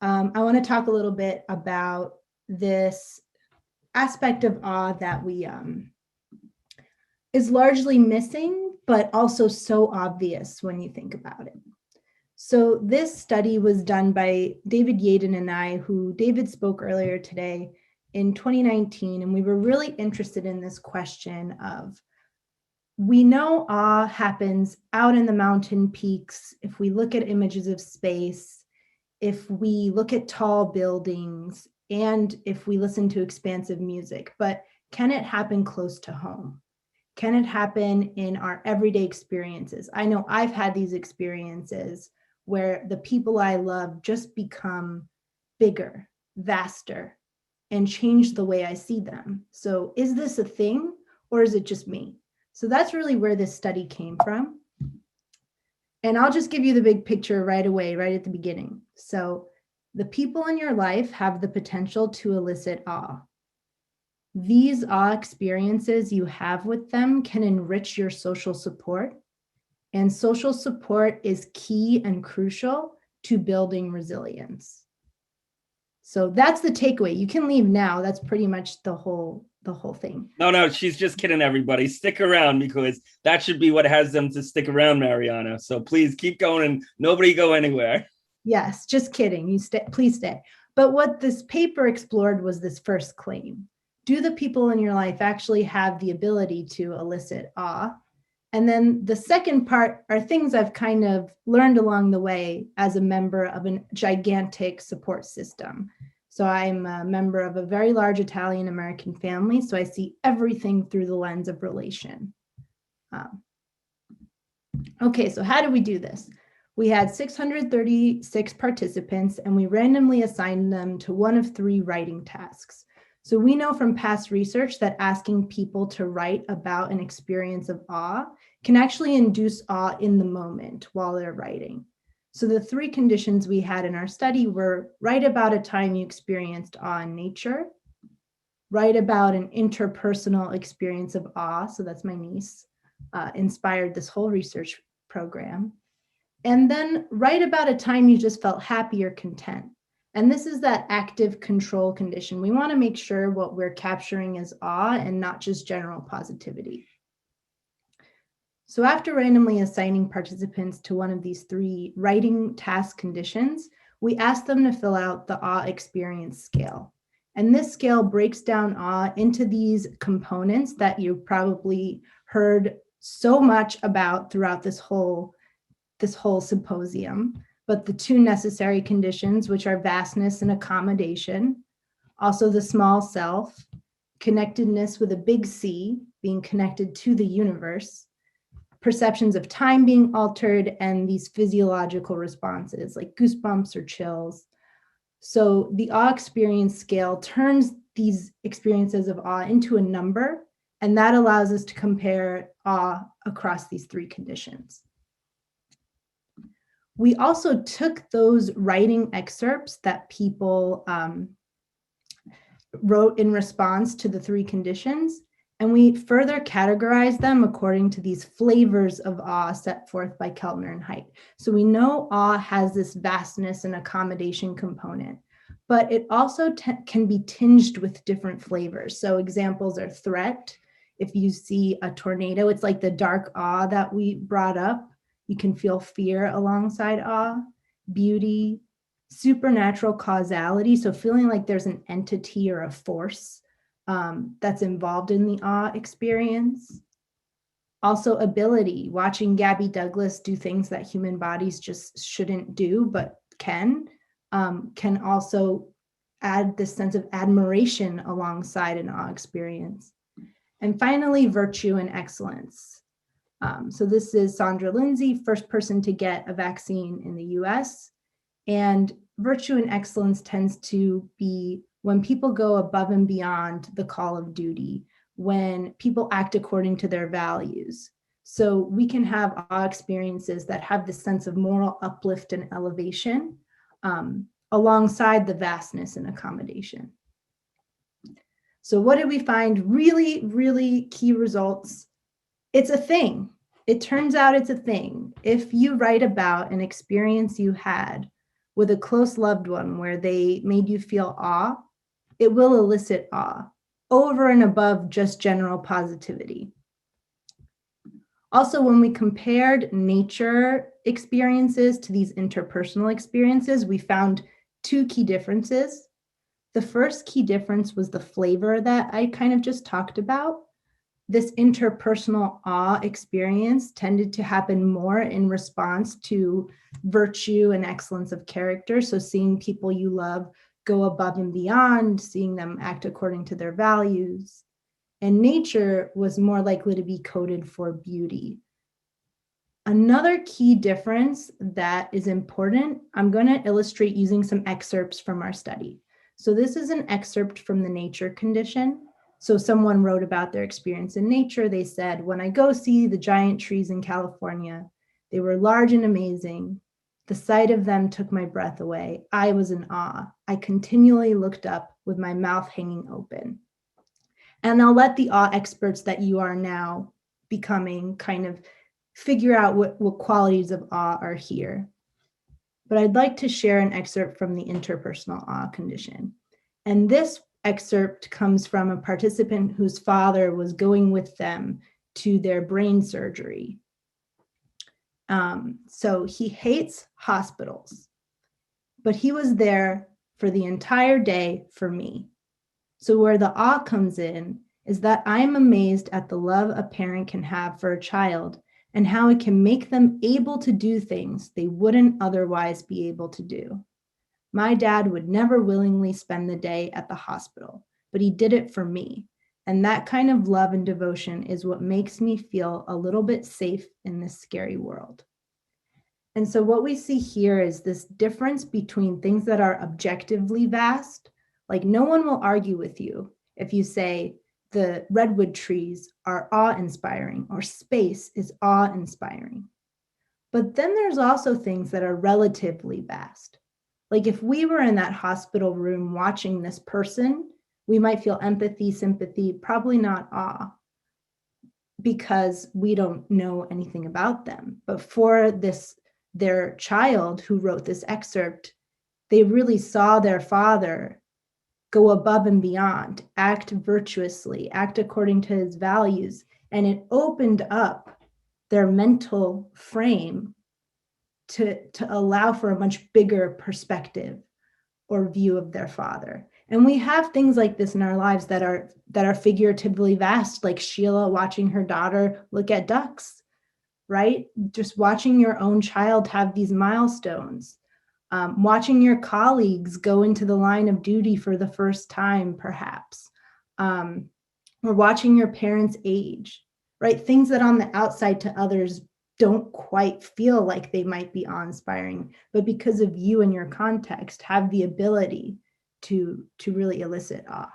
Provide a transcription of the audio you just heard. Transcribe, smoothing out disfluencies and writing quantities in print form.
I want to talk a little bit about this aspect of awe that we is largely missing, but also so obvious when you think about it. So this study was done by David Yaden and I, who David spoke earlier today in 2019, and we were really interested in this question of, we know awe happens out in the mountain peaks. If we look at images of space, if we look at tall buildings, and if we listen to expansive music, but can it happen close to home? Can it happen in our everyday experiences? I know I've had these experiences where the people I love just become bigger, vaster, and change the way I see them. So is this a thing, or is it just me? So that's really where this study came from. And I'll just give you the big picture right away, right at the beginning. So the people in your life have the potential to elicit awe. These awe experiences you have with them can enrich your social support. And social support is key and crucial to building resilience. So that's the takeaway. You can leave now. That's pretty much the whole thing. No, she's just kidding, everybody. Stick around, because that should be what has them to stick around, Marianna. So please keep going and nobody go anywhere. Yes, just kidding. You stay, please stay. But what this paper explored was this first claim. Do the people in your life actually have the ability to elicit awe? And then the second part are things I've kind of learned along the way as a member of a gigantic support system. So I'm a member of a very large Italian American family, so I see everything through the lens of relation. Okay, so how do we do this? We had 636 participants, and we randomly assigned them to one of 3 writing tasks. So we know from past research that asking people to write about an experience of awe can actually induce awe in the moment while they're writing. So the 3 conditions we had in our study were: write about a time you experienced awe in nature, write about an interpersonal experience of awe, so that's my niece, inspired this whole research program, and then write about a time you just felt happy or content. And this is that active control condition. We want to make sure what we're capturing is awe and not just general positivity. So after randomly assigning participants to one of these 3 writing task conditions, we asked them to fill out the awe experience scale. And this scale breaks down awe into these components that you've probably heard so much about throughout this whole symposium, but the 2 necessary conditions, which are vastness and accommodation, also the small self, connectedness with a big C, being connected to the universe, perceptions of time being altered, and these physiological responses like goosebumps or chills. So the awe experience scale turns these experiences of awe into a number, and that allows us to compare awe across these 3 conditions. We also took those writing excerpts that people wrote in response to the 3 conditions, and we further categorized them according to these flavors of awe set forth by Keltner and Haidt. So we know awe has this vastness and accommodation component, but it also can be tinged with different flavors. So examples are threat. If you see a tornado, it's like the dark awe that we brought up. You can feel fear alongside awe. Beauty, supernatural causality, so feeling like there's an entity or a force that's involved in the awe experience. Also ability, watching Gabby Douglas do things that human bodies just shouldn't do, but can also add this sense of admiration alongside an awe experience. And finally, virtue and excellence. So this is Sandra Lindsay, first person to get a vaccine in the US. And virtue and excellence tends to be when people go above and beyond the call of duty, when people act according to their values. So we can have awe experiences that have this sense of moral uplift and elevation alongside the vastness and accommodation. So what did we find? Really, really key results. It's a thing. It turns out it's a thing. If you write about an experience you had with a close loved one where they made you feel awe, it will elicit awe over and above just general positivity. Also, when we compared nature experiences to these interpersonal experiences, we found two key differences. The first key difference was the flavor that I kind of just talked about. This interpersonal awe experience tended to happen more in response to virtue and excellence of character. So seeing people you love go above and beyond, seeing them act according to their values. And nature was more likely to be coded for beauty. Another key difference that is important, I'm going to illustrate using some excerpts from our study. So this is an excerpt from the nature condition. So someone wrote about their experience in nature. They said, when I go see the giant trees in California, they were large and amazing. The sight of them took my breath away. I was in awe. I continually looked up with my mouth hanging open. And I'll let the awe experts that you are now becoming kind of figure out what qualities of awe are here. But I'd like to share an excerpt from the interpersonal awe condition. And this excerpt comes from a participant whose father was going with them to their brain surgery. So he hates hospitals, but he was there for the entire day for me. So where the awe comes in is that I'm amazed at the love a parent can have for a child and how it can make them able to do things they wouldn't otherwise be able to do. My dad would never willingly spend the day at the hospital, but he did it for me. And that kind of love and devotion is what makes me feel a little bit safe in this scary world. And so what we see here is this difference between things that are objectively vast, like no one will argue with you if you say the redwood trees are awe-inspiring or space is awe-inspiring. But then there's also things that are relatively vast. Like if we were in that hospital room watching this person, we might feel empathy, sympathy, probably not awe, because we don't know anything about them. But for their child who wrote this excerpt, they really saw their father go above and beyond, act virtuously, act according to his values, and it opened up their mental frame to allow for a much bigger perspective or view of their father. And we have things like this in our lives that are figuratively vast, like Sheila watching her daughter look at ducks, right? Just watching your own child have these milestones, watching your colleagues go into the line of duty for the first time, perhaps, or watching your parents age, right? Things that on the outside to others don't quite feel like they might be awe-inspiring, but because of you and your context have the ability to really elicit awe.